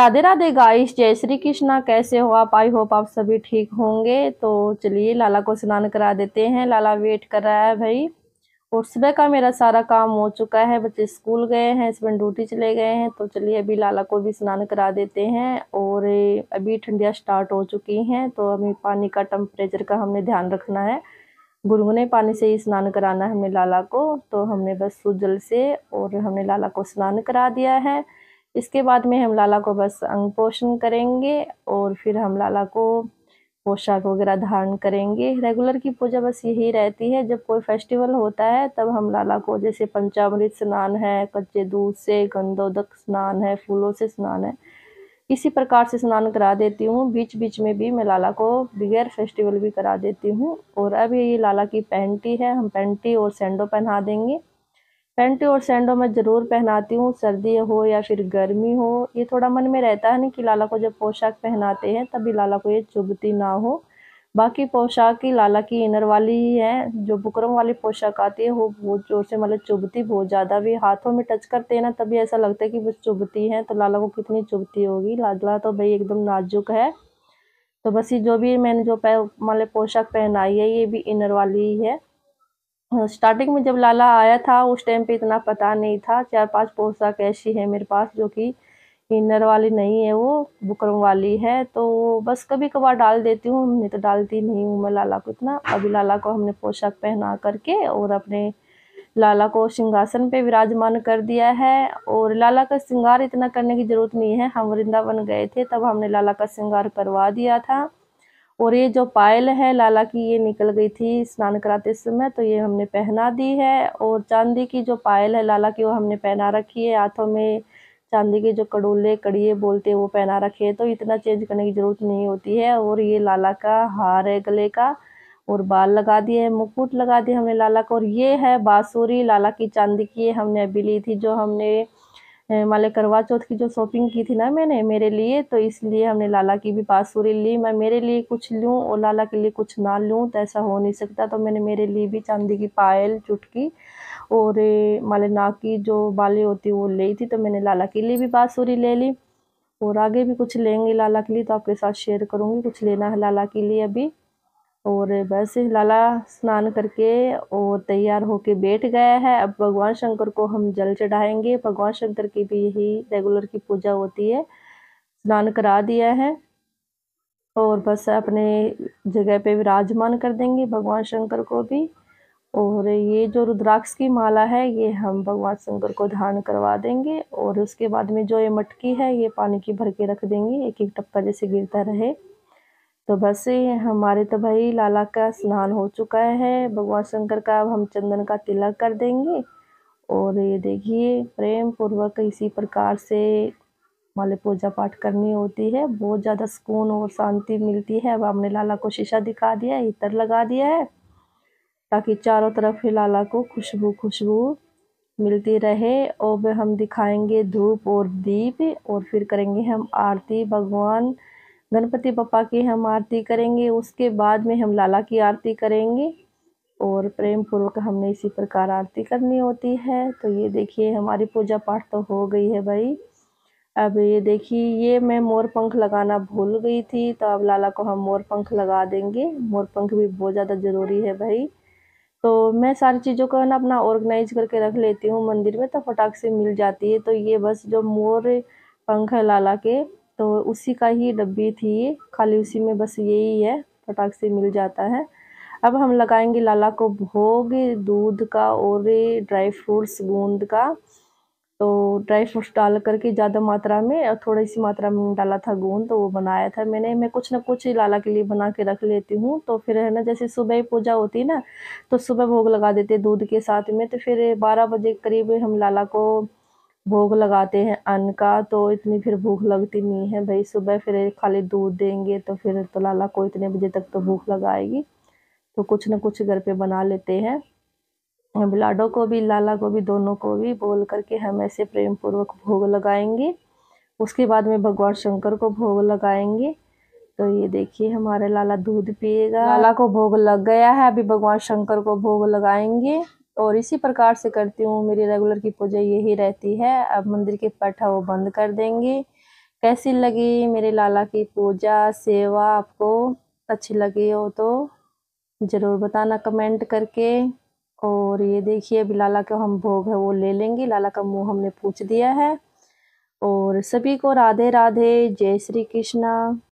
Radhe Radhe guys, जय श्री कृष्णा। कैसे हो आप? आई होप आप सभी ठीक होंगे। तो चलिए लाला को स्नान करा देते हैं। लाला वेट कर रहा है भाई। और सुबह का मेरा सारा काम हो चुका है। बच्चे स्कूल गए हैं, हस्बैंड ड्यूटी चले गए हैं। तो चलिए अभी लाला को भी स्नान करा देते हैं। और अभी ठंडियाँ स्टार्ट हो चुकी हैं, तो अभी पानी का टेम्परेचर का हमने ध्यान रखना है। गुनगुने पानी से ही स्नान कराना है हमें लाला को। तो हमने बस सूझ जल से और हमने लाला को स्नान करा दिया है। इसके बाद में हम लाला को बस अंग पोषण करेंगे और फिर हम लाला को पोशाक वगैरह धारण करेंगे। रेगुलर की पूजा बस यही रहती है, जब कोई फेस्टिवल होता है तब हम लाला को, जैसे पंचामृत स्नान है, कच्चे दूध से, गंधोदक स्नान है, फूलों से स्नान है, इसी प्रकार से स्नान करा देती हूँ। बीच बीच में भी मैं लाला को बगैर फेस्टिवल भी करा देती हूँ। और अब ये लाला की पैंटी है, हम पैंटी और सैंडो पहना देंगे। पैंटी और सैंडो मैं ज़रूर पहनाती हूँ, सर्दी हो या फिर गर्मी हो। ये थोड़ा मन में रहता है ना कि लाला को जब पोशाक पहनाते हैं तभी लाला को ये चुभती ना हो। बाकी पोशाक की लाला की इनर वाली ही है। जो बुकरम वाली पोशाक आती है वो बहुत जोर से मतलब चुभती बहुत ज़्यादा भी। हाथों में टच करते हैं ना तभी ऐसा लगता है कि बस चुभती है। तो लाला को कितनी चुभती होगी। लाला तो भाई एकदम नाजुक है। तो बस ये जो भी मैंने जो मतलब पोशाक पहनाई है ये भी इनर वाली ही है। स्टार्टिंग में जब लाला आया था उस टाइम पे इतना पता नहीं था। 4-5 पोशाक ऐसी है मेरे पास जो कि इनर वाली नहीं है, वो बुकरम वाली है। तो बस कभी कभार डाल देती हूँ, नहीं तो डालती नहीं हूँ मैं लाला को इतना। अभी लाला को हमने पोशाक पहना करके और अपने लाला को सिंहासन पे विराजमान कर दिया है। और लाला का श्रृंगार इतना करने की जरूरत नहीं है। हम वृंदावन गए थे तब हमने लाला का श्रृंगार करवा दिया था। और ये जो पायल है लाला की, ये निकल गई थी स्नान कराते समय, तो ये हमने पहना दी है। और चांदी की जो पायल है लाला की वो हमने पहना रखी है। हाथों में चांदी के जो कड़ोले कड़िए बोलते हैं वो पहना रखे हैं, तो इतना चेंज करने की जरूरत नहीं होती है। और ये लाला का हार है गले का। और बाल लगा दिए, मुकुट लगा दिए हमने लाला को। और ये है बांसुरी लाला की, चांदी की, हमने अभी ली थी। जो हमने मतलब करवा चौथ की जो शॉपिंग की थी ना मैंने मेरे लिए, तो इसलिए हमने लाला की भी बांसुरी ली। मैं मेरे लिए कुछ लूँ और लाला के लिए कुछ ना लूँ तो ऐसा हो नहीं सकता। तो मैंने मेरे लिए भी चांदी की पायल, चुटकी और मतलब नाक की जो बाली होती वो ली थी। तो मैंने लाला के लिए भी बांसुरी ले ली। और आगे भी कुछ लेंगे लाला के लिए, तो आपके साथ शेयर करूँगी। कुछ लेना है लाला के लिए अभी। और बस लाला स्नान करके और तैयार होके बैठ गया है। अब भगवान शंकर को हम जल चढ़ाएंगे। भगवान शंकर की भी यही रेगुलर की पूजा होती है। स्नान करा दिया है और बस अपने जगह पे विराजमान कर देंगे भगवान शंकर को भी। और ये जो रुद्राक्ष की माला है ये हम भगवान शंकर को धारण करवा देंगे। और उसके बाद में जो ये मटकी है ये पानी की भर के रख देंगे, एक एक टपका जैसे गिरता रहे। तो बस ये हमारे तो भाई लाला का स्नान हो चुका है। भगवान शंकर का अब हम चंदन का तिलक कर देंगे। और ये देखिए प्रेम पूर्वक इसी प्रकार से माले पूजा पाठ करनी होती है। बहुत ज़्यादा सुकून और शांति मिलती है। अब हमने लाला को शीशा दिखा दिया है, इत्र लगा दिया है, ताकि चारों तरफ ही लाला को खुशबू खुशबू मिलती रहे। और हम दिखाएंगे धूप और दीप और फिर करेंगे हम आरती। भगवान गणपति बप्पा की हम आरती करेंगे, उसके बाद में हम लाला की आरती करेंगे। और प्रेम पूर्वक हमने इसी प्रकार आरती करनी होती है। तो ये देखिए हमारी पूजा पाठ तो हो गई है भाई। अब ये देखिए ये मैं मोर पंख लगाना भूल गई थी, तो अब लाला को हम मोर पंख लगा देंगे। मोर पंख भी बहुत ज़्यादा ज़रूरी है भाई। तो मैं सारी चीज़ों को ना अपना ऑर्गेनाइज करके रख लेती हूँ मंदिर में, तो फटाक से मिल जाती है। तो ये बस जो मोर पंख है लाला के, तो उसी का ही डब्बी थी ये, खाली उसी में बस यही है, फटाक से मिल जाता है। अब हम लगाएंगे लाला को भोग दूध का और ड्राई फ्रूट्स गूंद का। तो ड्राई फ्रूट्स डाल करके ज़्यादा मात्रा में और थोड़ी सी मात्रा में डाला था गूंद, तो वो बनाया था मैंने। मैं कुछ ना कुछ ही लाला के लिए बना के रख लेती हूँ। तो फिर है ना, जैसे सुबह ही पूजा होती है ना, तो सुबह भोग लगा देते दूध के साथ में। तो फिर 12 बजे करीब हम लाला को भोग लगाते हैं अन्न का। तो इतनी फिर भूख लगती नहीं है भाई। सुबह फिर खाली दूध देंगे तो फिर तो लाला को इतने बजे तक तो भूख लगाएगी। तो कुछ ना कुछ घर पे बना लेते हैं। हम लाडो को भी लाला को भी दोनों को भी बोल करके हम ऐसे प्रेम पूर्वक भोग लगाएंगे। उसके बाद में भगवान शंकर को भोग लगाएंगे। तो ये देखिए हमारे लाला दूध पिएगा। लाला को भोग लग गया है, अभी भगवान शंकर को भोग लगाएंगे। और इसी प्रकार से करती हूँ, मेरी रेगुलर की पूजा यही रहती है। अब मंदिर के पट है वो बंद कर देंगे, कैसी लगी मेरे लाला की पूजा सेवा, आपको अच्छी लगी हो तो ज़रूर बताना कमेंट करके। और ये देखिए अभी लाला का हम भोग है वो ले लेंगे, लाला का मुंह हमने पूछ दिया है। और सभी को राधे राधे, जय श्री कृष्णा।